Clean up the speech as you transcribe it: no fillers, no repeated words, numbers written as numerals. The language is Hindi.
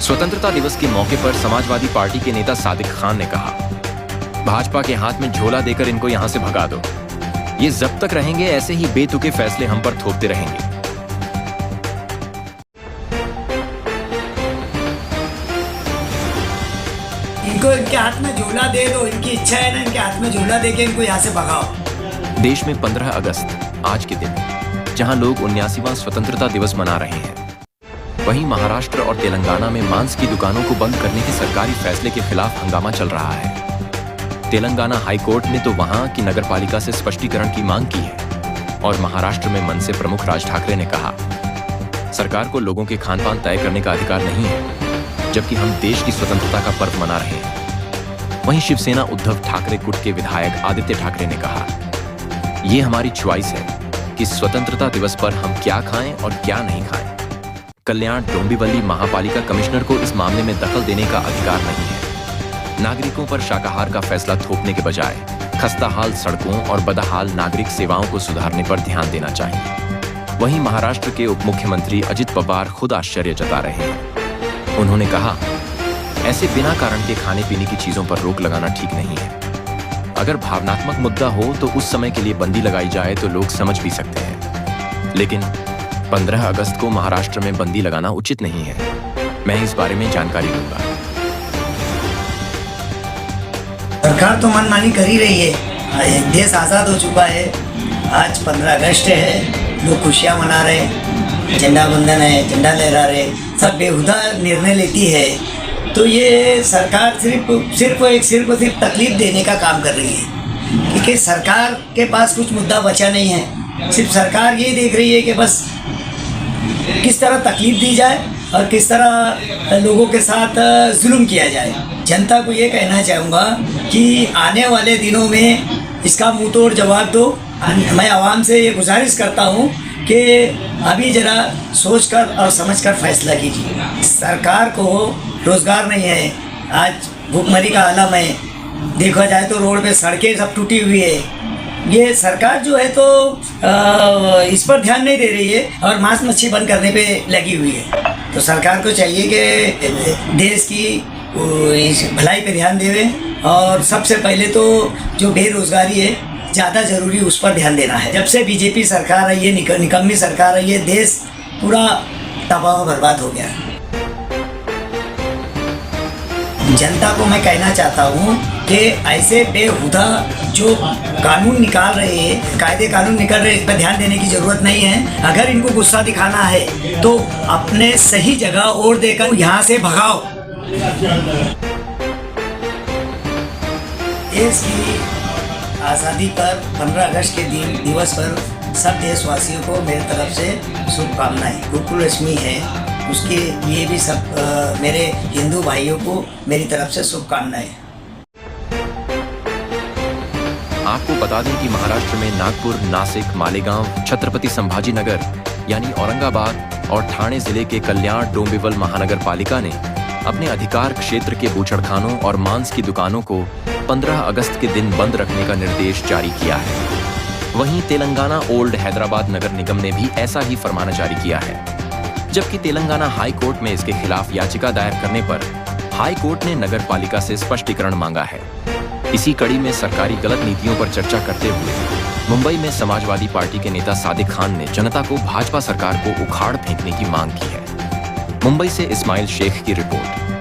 स्वतंत्रता दिवस के मौके पर समाजवादी पार्टी के नेता सादिक खान ने कहा, भाजपा के हाथ में झोला देकर इनको यहां से भगा दो। ये जब तक रहेंगे ऐसे ही बेतुके फैसले हम पर थोपते रहेंगे। इनको इनके हाथ में झोला दे दो, इनकी इच्छा है ना, इनके हाथ में झोला देके इनको यहाँ से भगाओ। देश में 15 अगस्त आज के दिन, जहां लोग 79वां स्वतंत्रता दिवस मना रहे हैं, वहीं महाराष्ट्र और तेलंगाना में मांस की दुकानों को बंद करने के सरकारी फैसले के खिलाफ हंगामा चल रहा है। तेलंगाना हाई कोर्ट ने तो वहां की नगरपालिका से स्पष्टीकरण की मांग की है और महाराष्ट्र में मनसे प्रमुख राज ठाकरे ने कहा, सरकार को लोगों के खान-पान तय करने का अधिकार नहीं है, जबकि हम देश की स्वतंत्रता का पर्व मना रहे हैं। वहीं शिवसेना उद्धव ठाकरे गुट के विधायक आदित्य ठाकरे ने कहा, ये हमारी च्वाइस है कि स्वतंत्रता दिवस पर हम क्या खाएं और क्या नहीं खाएं। कल्याण डोंबिवली महापालिका कमिश्नर को इस मामले में दखल देने का अधिकार नहीं है। नागरिकों पर शाकाहार का फैसला थोपने के बजाय खस्ताहाल सड़कों और बदहाल नागरिक सेवाओं को सुधारने पर ध्यान देना चाहिए। वहीं महाराष्ट्र के उप मुख्यमंत्री अजित पवार खुद आश्चर्य जता रहे हैं। उन्होंने कहा, ऐसे बिना कारण के खाने पीने की चीजों पर रोक लगाना ठीक नहीं है। अगर भावनात्मक मुद्दा हो तो उस समय के लिए बंदी लगाई जाए तो लोग समझ भी सकते हैं, लेकिन 15 अगस्त को महाराष्ट्र में बंदी लगाना उचित नहीं है। मैं इस बारे में जानकारी दूंगा। सरकार तो मनमानी कर ही रही है। देश आज़ाद हो चुका है। आज 15 अगस्त है, लोग खुशियाँ मना रहे हैं, झंडा बंधन है, झंडा लहरा रहे, सब बेहुदा निर्णय लेती है। तो ये सरकार सिर्फ तकलीफ देने का काम कर रही है, क्योंकि सरकार के पास कुछ मुद्दा बचा नहीं है। सिर्फ सरकार ये देख रही है कि बस किस तरह तकलीफ दी जाए और किस तरह लोगों के साथ जुल्म किया जाए। जनता को ये कहना चाहूँगा कि आने वाले दिनों में इसका मुंह तोड़ जवाब दो। मैं आवाम से ये गुजारिश करता हूँ कि अभी ज़रा सोचकर और समझकर फैसला कीजिए। सरकार को रोज़गार नहीं है, आज भूखमरी का आलम है। देखा जाए तो रोड पे सड़कें सब टूटी हुई है। ये सरकार जो है तो इस पर ध्यान नहीं दे रही है और मांस मच्छी बंद करने पे लगी हुई है। तो सरकार को चाहिए कि देश की इस भलाई पे ध्यान देवे और सबसे पहले तो जो बेरोजगारी है ज़्यादा ज़रूरी, उस पर ध्यान देना है। जब से बीजेपी सरकार आई है, निकम्मी सरकार आई है, देश पूरा तबाह बर्बाद हो गया। जनता को मैं कहना चाहता हूँ कि ऐसे बेहुदा जो कानून निकाल रहे हैं, कायदे कानून निकल रहे हैं, इस पर ध्यान देने की ज़रूरत नहीं है। अगर इनको गुस्सा दिखाना है तो अपने सही जगह और देकर यहाँ से भगाओ। देश की आज़ादी पर 15 अगस्त के दिवस पर सब देशवासियों को मेरी तरफ से शुभकामनाएं। गोकुलष्टमी है, उसके लिए भी सब मेरे हिंदू भाइयों को मेरी तरफ से शुभकामनाएं। आपको बता दें कि महाराष्ट्र में नागपुर, नासिक, मालेगांव, छत्रपति संभाजी नगर यानी औरंगाबाद और ठाणे जिले के कल्याण डोंबिवल महानगर पालिका ने अपने अधिकार क्षेत्र के बूचड़खानों और मांस की दुकानों को 15 अगस्त के दिन बंद रखने का निर्देश जारी किया है। वहीं तेलंगाना ओल्ड हैदराबाद नगर निगम ने भी ऐसा ही फरमान जारी किया है, जबकि तेलंगाना हाई कोर्ट में इसके खिलाफ याचिका दायर करने पर हाई कोर्ट ने नगर पालिका से स्पष्टीकरण मांगा है। इसी कड़ी में सरकारी गलत नीतियों पर चर्चा करते हुए मुंबई में समाजवादी पार्टी के नेता सादिक खान ने जनता को भाजपा सरकार को उखाड़ फेंकने की मांग की है। मुंबई से इस्माइल शेख की रिपोर्ट।